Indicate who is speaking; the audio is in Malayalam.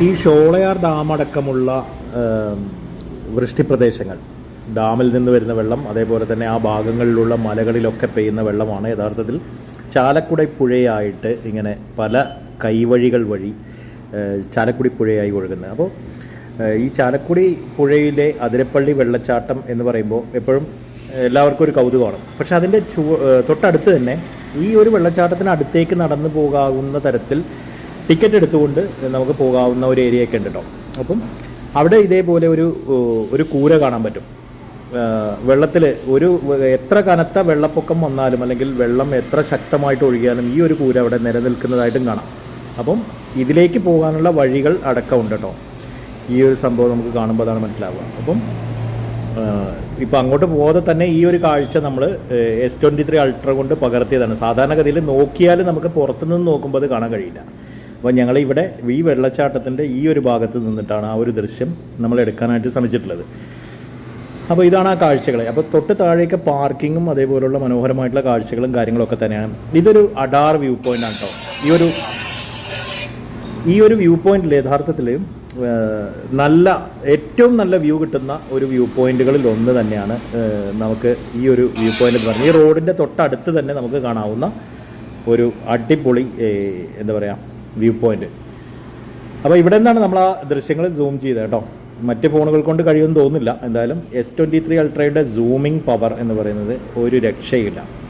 Speaker 1: ഈ ഷോളയാർ ഡാം അടക്കമുള്ള വൃഷ്ടിപ്രദേശങ്ങൾ, ഡാമിൽ നിന്ന് വരുന്ന വെള്ളം, അതേപോലെ തന്നെ ആ ഭാഗങ്ങളിലുള്ള മലകളിലൊക്കെ പെയ്യുന്ന വെള്ളമാണ് യഥാർത്ഥത്തിൽ ചാലക്കുടി പുഴയായിട്ട് ഇങ്ങനെ പല കൈവഴികൾ വഴി ചാലക്കുടി പുഴയായി ഒഴുകുന്നത്. അപ്പോൾ ഈ ചാലക്കുടി പുഴയിലെ അതിരപ്പള്ളി വെള്ളച്ചാട്ടം എന്ന് പറയുമ്പോൾ എപ്പോഴും എല്ലാവർക്കും ഒരു കൗതുകമാണ്. പക്ഷെ അതിൻ്റെ തൊട്ടടുത്ത് തന്നെ ഈ ഒരു വെള്ളച്ചാട്ടത്തിന് അടുത്തേക്ക് നടന്നു പോകാവുന്ന തരത്തിൽ ടിക്കറ്റ് എടുത്തുകൊണ്ട് നമുക്ക് പോകാവുന്ന ഒരു ഏരിയയൊക്കെ ഉണ്ട് കേട്ടോ. അപ്പം അവിടെ ഇതേപോലെ ഒരു കൂര കാണാൻ പറ്റും. വെള്ളത്തിൽ എത്ര കനത്ത വെള്ളപ്പൊക്കം വന്നാലും അല്ലെങ്കിൽ വെള്ളം എത്ര ശക്തമായിട്ട് ഒഴുകിയാലും ഈ ഒരു കൂര അവിടെ നിലനിൽക്കുന്നതായിട്ടും കാണാം. അപ്പം ഇതിലേക്ക് പോകാനുള്ള വഴികൾ അടക്കമുണ്ട് കേട്ടോ. ഈ ഒരു സംഭവം നമുക്ക് കാണുമ്പോൾ അതാണ് മനസ്സിലാവുക. അപ്പം ഇപ്പോൾ അങ്ങോട്ട് പോകാതെ തന്നെ ഈ ഒരു കാഴ്ച നമ്മൾ S23 അൾട്ര കൊണ്ട് പകർത്തിയതാണ്. സാധാരണഗതിയിൽ നോക്കിയാൽ നമുക്ക് പുറത്തുനിന്ന് നോക്കുമ്പോൾ അത് കാണാൻ കഴിയില്ല. അപ്പോൾ ഞങ്ങളിവിടെ ഈ വെള്ളച്ചാട്ടത്തിൻ്റെ ഈ ഒരു ഭാഗത്ത് നിന്നിട്ടാണ് ആ ഒരു ദൃശ്യം നമ്മൾ എടുക്കാനായിട്ട് ശ്രമിച്ചിട്ടുള്ളത്. അപ്പോൾ ഇതാണ് ആ കാഴ്ചകൾ. അപ്പോൾ തൊട്ട് താഴേക്ക് പാർക്കിങ്ങും അതേപോലുള്ള മനോഹരമായിട്ടുള്ള കാഴ്ചകളും കാര്യങ്ങളൊക്കെ തന്നെയാണ്. ഇതൊരു അഡാർ വ്യൂ പോയിൻ്റാണ് കേട്ടോ. ഈ ഒരു വ്യൂ പോയിന്റിൽ യഥാർത്ഥത്തിൽ ഏറ്റവും നല്ല വ്യൂ കിട്ടുന്ന ഒരു വ്യൂ പോയിന്റുകളിൽ ഒന്ന് തന്നെയാണ് നമുക്ക് ഈ ഒരു വ്യൂ പോയിന്റ് എന്ന് പറഞ്ഞാൽ. ഈ റോഡിൻ്റെ തൊട്ടടുത്ത് തന്നെ നമുക്ക് കാണാവുന്ന ഒരു അടിപൊളി എന്താ പറയുക വ്യൂ പോയിന്റ്. അപ്പോൾ ഇവിടെ നിന്നാണ് നമ്മൾ ആ ദൃശ്യങ്ങൾ സൂം ചെയ്തത് കേട്ടോ. മറ്റ് ഫോണുകൾ കൊണ്ട് കഴിയുമെന്ന് തോന്നുന്നില്ല. എന്തായാലും S23 അൾട്രയുടെ സൂമിംഗ് പവർ എന്ന് പറയുന്നത് ഒരു രക്ഷയില്ല.